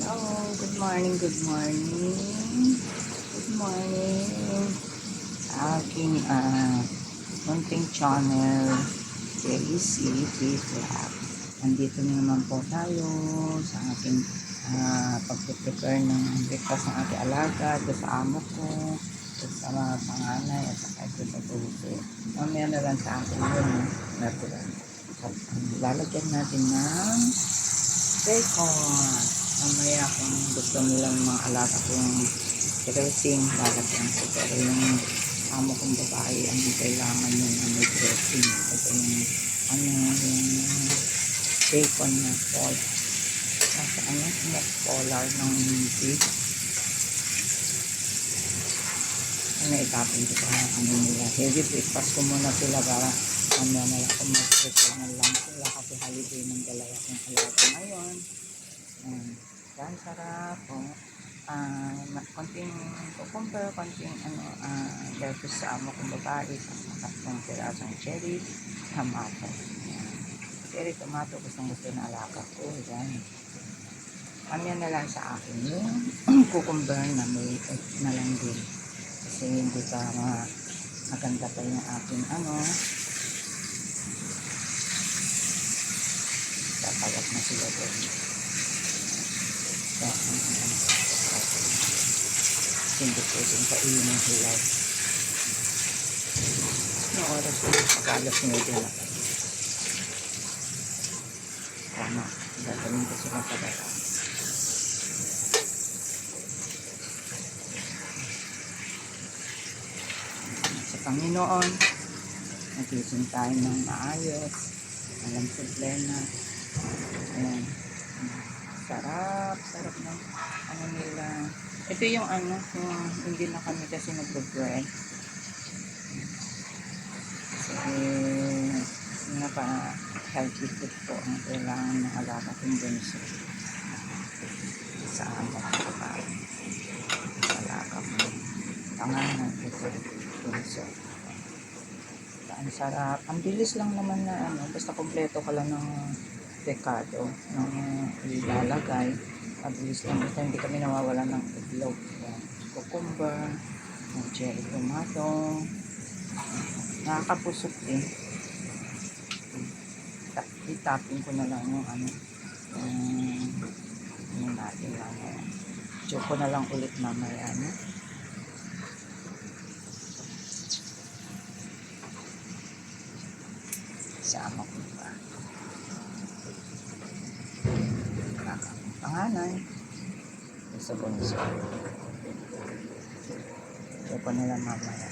Oh, good morning, good morning. Good morning. Aking munting channel, JC Vlog. Nandito na naman po tayo sa aking pag-prepare ng breakfast ng aking alaga, doon sa amo ko, doon sa mga panganay, at saka doon sa puso. Mamaya na lang sa akin yun, natural. At lalagyan natin ng bacon. Mamaya kung gusto nilang mga alaga kong dressing, lalagyan ko. Pero yung amo kong babae, ang kailangan yun na may dressing. Ito yung yung bacon na salt. Nasa smoke collar ng beef. Itapin ko sa nila. Heavy breakfast ko muna sila para na lang kung mag-prepare na lang sila kasi holiday ng dalawa kong alaga ngayon. Yan, sarap. Konting cucumber, konting lettuce sa amo kong babae, sa tatlong pirasong cherry, tomato. Cherry, tomato, gustong gusto na alaga ko. Yan. Yan na lang sa akin yung cucumber na may egg na lang din. Kasi hindi pa maganda pa yung aking tatawag na sila doon. Hindi po din kainin sila. Yung oras ko, pag-alas nyo din ako. Tama, gagawin ko sila sa dara. Sa Panginoon, nagising tayo ng maayos, alam sa plena. Ayan. Sarap ng nila. Ito yung yung hindi na kami kasi nag-bread. Kasi naka-healthy food po ang kailangan ng alaga kong bunso. Sa anak ko pa. Alaga ko. Pangalan ito. Bunso. Ang sarap. Ang bilis lang naman na basta kompleto ka lang ng dekado ng ilalagay. Mabilis lang. Basta hindi kami nawawalan ng itlog. Cucumber, cherry tomato. Nakakapusok din. Itapin ko na lang yung natin lang. Check ko na lang ulit mamaya. Sama ko pa. Panganay. Sa bunso. Check ko na lang mamaya.